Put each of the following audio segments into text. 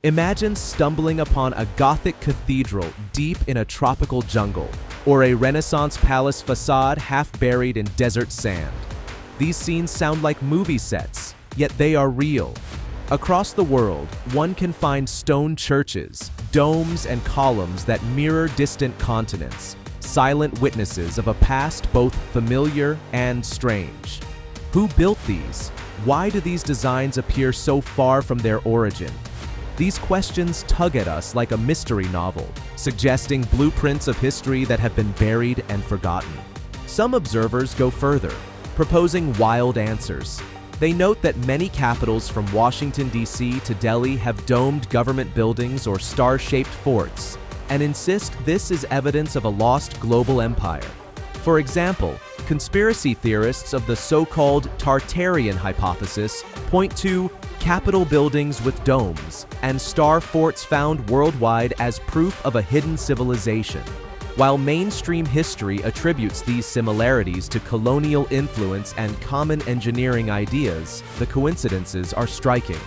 Imagine stumbling upon a Gothic cathedral deep in a tropical jungle, or a Renaissance palace facade half buried in desert sand. These scenes sound like movie sets, yet they are real. Across the world, one can find stone churches, domes, and columns that mirror distant continents, silent witnesses of a past both familiar and strange. Who built these? Why do these designs appear so far from their origin? These questions tug at us like a mystery novel, suggesting blueprints of history that have been buried and forgotten. Some observers go further, proposing wild answers. They note that many capitals from Washington, D.C. to Delhi have domed government buildings or star-shaped forts, and insist this is evidence of a lost global empire. For example, conspiracy theorists of the so-called Tartarian hypothesis point to capitol buildings with domes and star forts found worldwide as proof of a hidden civilization. While mainstream history attributes these similarities to colonial influence and common engineering ideas, the coincidences are striking.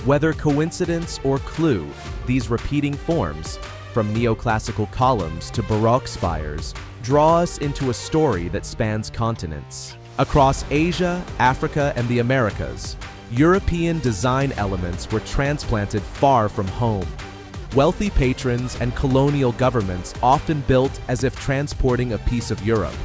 Whether coincidence or clue, these repeating forms, from neoclassical columns to Baroque spires, draw us into a story that spans continents. Across Asia, Africa, and the Americas, European design elements were transplanted far from home. Wealthy patrons and colonial governments often built as if transporting a piece of Europe.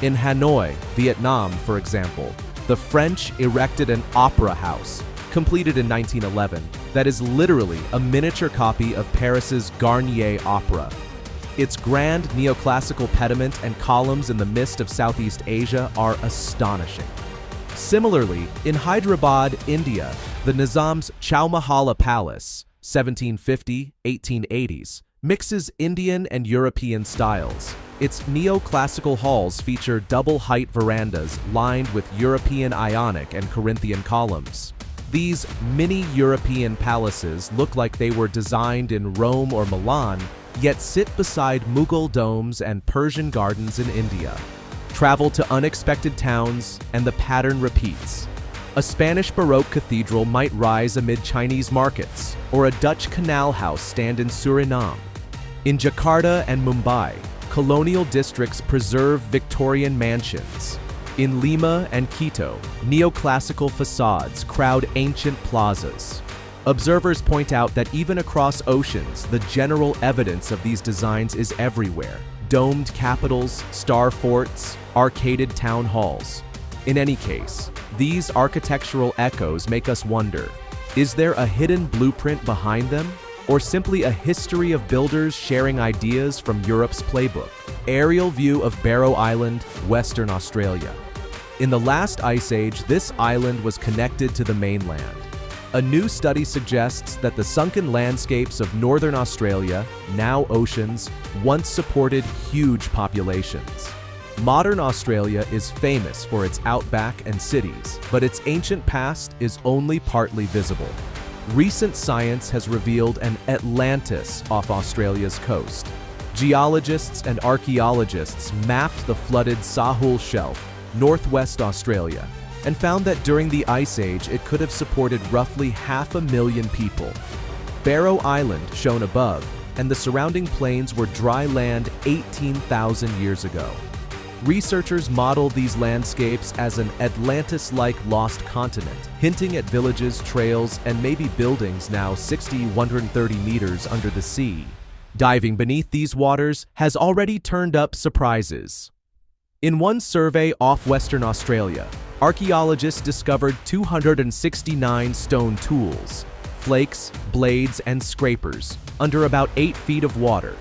In Hanoi, Vietnam, for example, the French erected an opera house, completed in 1911, that is literally a miniature copy of Paris's Garnier Opera. Its grand neoclassical pediment and columns in the midst of Southeast Asia are astonishing. Similarly, in Hyderabad, India, the Nizam's Chowmahala Palace, 1750-1880s, mixes Indian and European styles. Its neoclassical halls feature double-height verandas lined with European Ionic and Corinthian columns. These mini-European palaces look like they were designed in Rome or Milan, yet sit beside Mughal domes and Persian gardens in India. Travel to unexpected towns, and the pattern repeats. A Spanish Baroque cathedral might rise amid Chinese markets, or a Dutch canal house stand in Suriname. In Jakarta and Mumbai, colonial districts preserve Victorian mansions. In Lima and Quito, neoclassical facades crowd ancient plazas. Observers point out that even across oceans, the general evidence of these designs is everywhere. Domed capitals, star forts, arcaded town halls. In any case, these architectural echoes make us wonder, is there a hidden blueprint behind them? Or simply a history of builders sharing ideas from Europe's playbook? Aerial view of Barrow Island, Western Australia. In the last ice age, this island was connected to the mainland. A new study suggests that the sunken landscapes of northern Australia, now oceans, once supported huge populations. Modern Australia is famous for its outback and cities, but its ancient past is only partly visible. Recent science has revealed an Atlantis off Australia's coast. Geologists and archaeologists mapped the flooded Sahul Shelf, northwest Australia, and found that during the Ice Age it could have supported roughly 500,000 people. Barrow Island, shown above, and the surrounding plains were dry land 18,000 years ago. Researchers model these landscapes as an Atlantis-like lost continent, hinting at villages, trails, and maybe buildings now 130 meters under the sea. Diving beneath these waters has already turned up surprises. In one survey off Western Australia, archaeologists discovered 269 stone tools, flakes, blades, and scrapers under about 8 feet of water.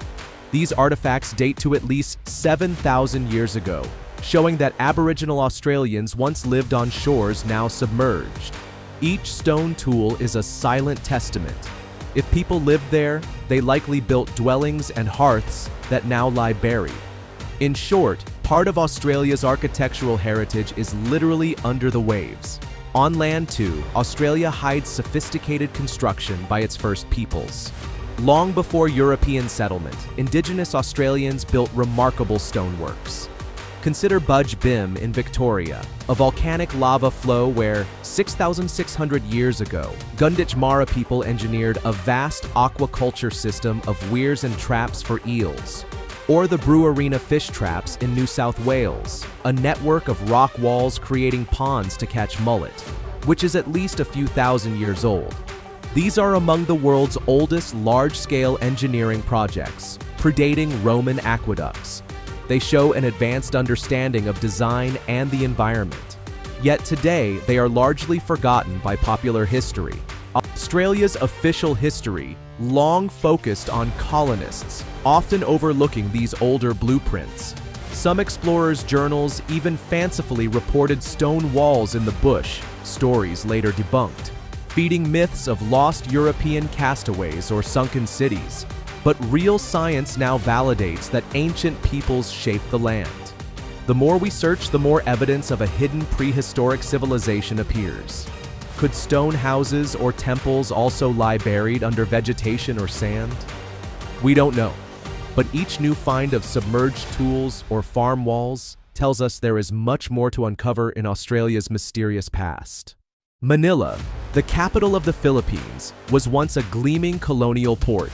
These artifacts date to at least 7,000 years ago, showing that Aboriginal Australians once lived on shores now submerged. Each stone tool is a silent testament. If people lived there, they likely built dwellings and hearths that now lie buried. In short, part of Australia's architectural heritage is literally under the waves. On land too, Australia hides sophisticated construction by its first peoples. Long before European settlement, Indigenous Australians built remarkable stoneworks. Consider Budge Bim in Victoria, a volcanic lava flow where, 6,600 years ago, Gunditj Mara people engineered a vast aquaculture system of weirs and traps for eels. Or the Brewarina fish traps in New South Wales, a network of rock walls creating ponds to catch mullet, which is at least a few thousand years old. These are among the world's oldest large-scale engineering projects, predating Roman aqueducts. They show an advanced understanding of design and the environment. Yet today, they are largely forgotten by popular history. Australia's official history long focused on colonists, often overlooking these older blueprints. Some explorers' journals even fancifully reported stone walls in the bush, stories later debunked, feeding myths of lost European castaways or sunken cities. But real science now validates that ancient peoples shaped the land. The more we search, the more evidence of a hidden prehistoric civilization appears. Could stone houses or temples also lie buried under vegetation or sand? We don't know, but each new find of submerged tools or farm walls tells us there is much more to uncover in Australia's mysterious past. Manila, the capital of the Philippines, was once a gleaming colonial port.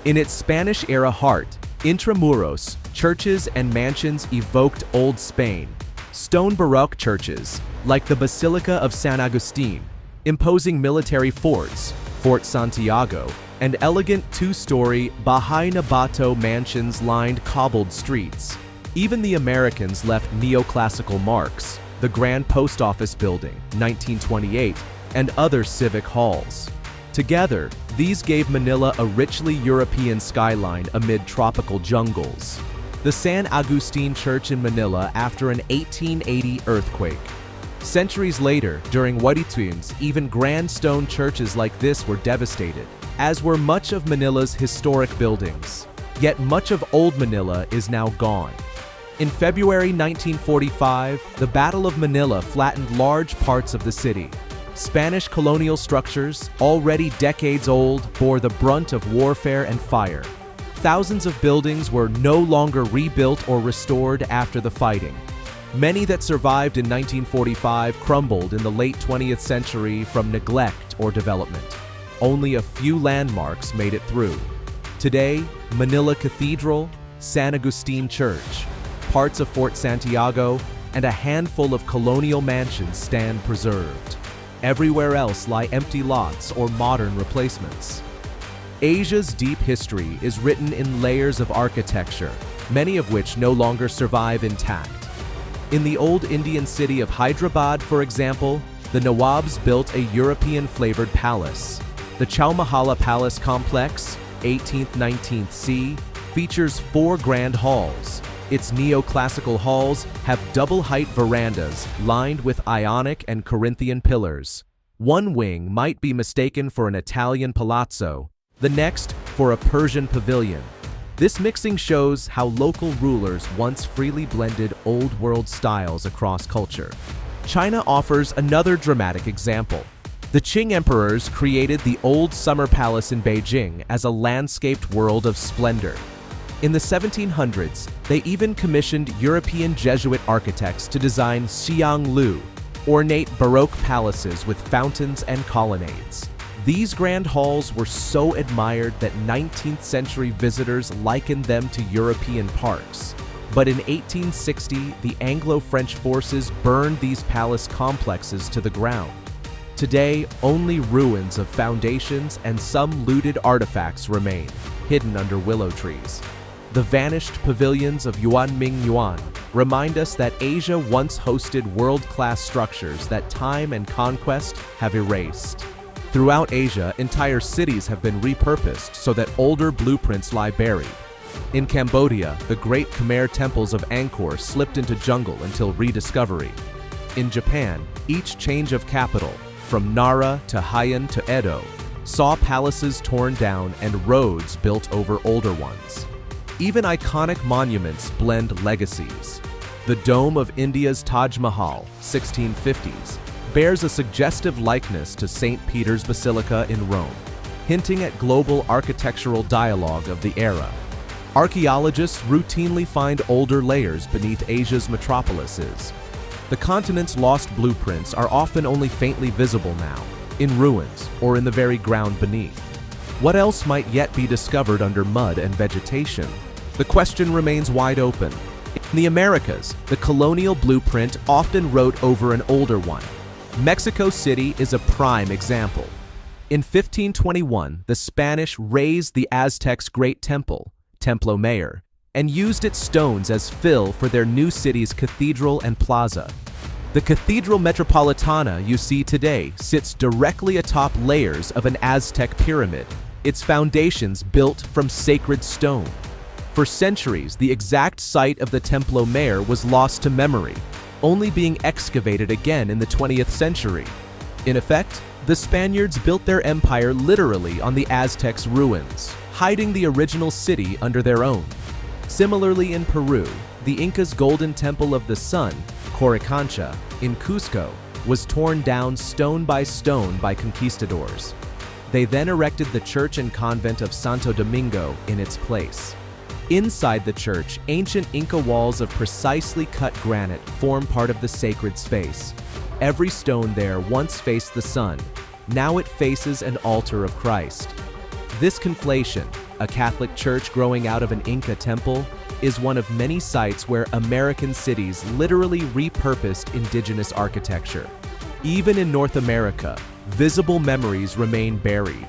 In its Spanish-era heart, intramuros, churches and mansions evoked Old Spain. Stone Baroque churches, like the Basilica of San Agustin, imposing military forts, Fort Santiago, and elegant two-story Bahay Nabato mansions lined cobbled streets. Even the Americans left neoclassical marks, the Grand Post Office Building, 1928, and other civic halls. Together, these gave Manila a richly European skyline amid tropical jungles. The San Agustin Church in Manila after an 1880 earthquake. Centuries later, during Waritunes, even grand stone churches like this were devastated, as were much of Manila's historic buildings. Yet much of Old Manila is now gone. In February 1945, the Battle of Manila flattened large parts of the city. Spanish colonial structures, already decades old, bore the brunt of warfare and fire. Thousands of buildings were no longer rebuilt or restored after the fighting. Many that survived in 1945 crumbled in the late 20th century from neglect or development. Only a few landmarks made it through. Today, Manila Cathedral, San Agustin Church, parts of Fort Santiago, and a handful of colonial mansions stand preserved. Everywhere else lie empty lots or modern replacements. Asia's deep history is written in layers of architecture, many of which no longer survive intact. In the old Indian city of Hyderabad, for example, the Nawabs built a European-flavored palace. The Chowmahala Palace Complex, 18th-19th C, features 4 grand halls. Its neoclassical halls have double-height verandas lined with Ionic and Corinthian pillars. One wing might be mistaken for an Italian palazzo, the next for a Persian pavilion. This mixing shows how local rulers once freely blended old-world styles across culture. China offers another dramatic example. The Qing emperors created the Old Summer Palace in Beijing as a landscaped world of splendor. In the 1700s, they even commissioned European Jesuit architects to design Xianglu, ornate Baroque palaces with fountains and colonnades. These grand halls were so admired that 19th century visitors likened them to European parks. But in 1860, the Anglo-French forces burned these palace complexes to the ground. Today, only ruins of foundations and some looted artifacts remain, hidden under willow trees. The vanished pavilions of Yuanming Yuan remind us that Asia once hosted world-class structures that time and conquest have erased. Throughout Asia, entire cities have been repurposed so that older blueprints lie buried. In Cambodia, the great Khmer temples of Angkor slipped into jungle until rediscovery. In Japan, each change of capital, from Nara to Heian to Edo, saw palaces torn down and roads built over older ones. Even iconic monuments blend legacies. The dome of India's Taj Mahal, 1650s, bears a suggestive likeness to St. Peter's Basilica in Rome, hinting at global architectural dialogue of the era. Archaeologists routinely find older layers beneath Asia's metropolises. The continent's lost blueprints are often only faintly visible now, in ruins or in the very ground beneath. What else might yet be discovered under mud and vegetation? The question remains wide open. In the Americas, the colonial blueprint often wrote over an older one. Mexico City is a prime example. In 1521, the Spanish razed the Aztecs' great temple, Templo Mayor, and used its stones as fill for their new city's cathedral and plaza. The Cathedral Metropolitana you see today sits directly atop layers of an Aztec pyramid, its foundations built from sacred stone. For centuries, the exact site of the Templo Mayor was lost to memory, only being excavated again in the 20th century. In effect, the Spaniards built their empire literally on the Aztecs' ruins, hiding the original city under their own. Similarly in Peru, the Incas' golden temple of the sun, Coricancha, in Cusco, was torn down stone by conquistadors. They then erected the church and convent of Santo Domingo in its place. Inside the church, ancient Inca walls of precisely cut granite form part of the sacred space. Every stone there once faced the sun. Now it faces an altar of Christ. This conflation, a Catholic church growing out of an Inca temple, is one of many sites where American cities literally repurposed indigenous architecture. Even in North America, visible memories remain buried.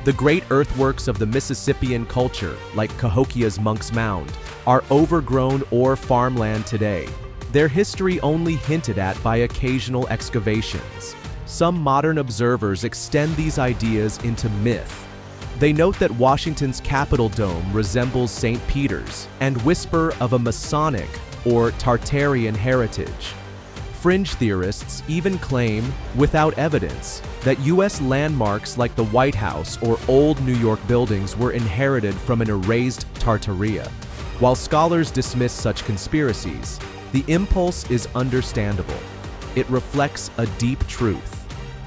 The great earthworks of the Mississippian culture, like Cahokia's Monk's Mound, are overgrown or farmland today, their history only hinted at by occasional excavations. Some modern observers extend these ideas into myth. They note that Washington's Capitol dome resembles St. Peter's and whisper of a Masonic or Tartarian heritage. Fringe theorists even claim, without evidence, that U.S. landmarks like the White House or old New York buildings were inherited from an erased Tartaria. While scholars dismiss such conspiracies, the impulse is understandable. It reflects a deep truth.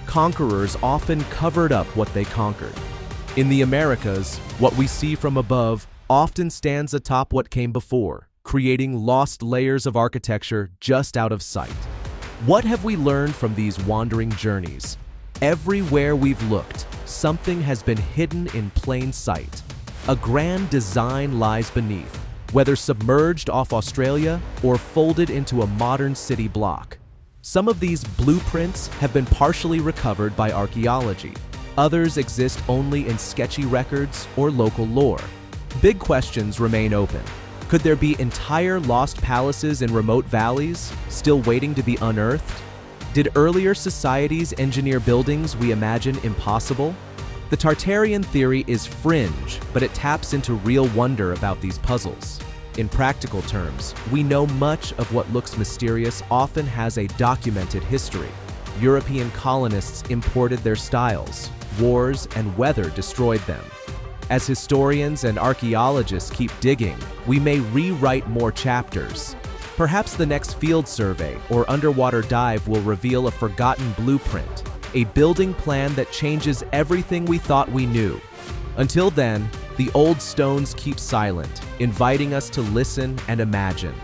Conquerors often covered up what they conquered. In the Americas, what we see from above often stands atop what came before, creating lost layers of architecture just out of sight. What have we learned from these wandering journeys? Everywhere we've looked, something has been hidden in plain sight. A grand design lies beneath, whether submerged off Australia or folded into a modern city block. Some of these blueprints have been partially recovered by archaeology. Others exist only in sketchy records or local lore. Big questions remain open. Could there be entire lost palaces in remote valleys, still waiting to be unearthed? Did earlier societies engineer buildings we imagine impossible? The Tartarian theory is fringe, but it taps into real wonder about these puzzles. In practical terms, we know much of what looks mysterious often has a documented history. European colonists imported their styles. Wars and weather destroyed them. As historians and archaeologists keep digging, we may rewrite more chapters. Perhaps the next field survey or underwater dive will reveal a forgotten blueprint, a building plan that changes everything we thought we knew. Until then, the old stones keep silent, inviting us to listen and imagine.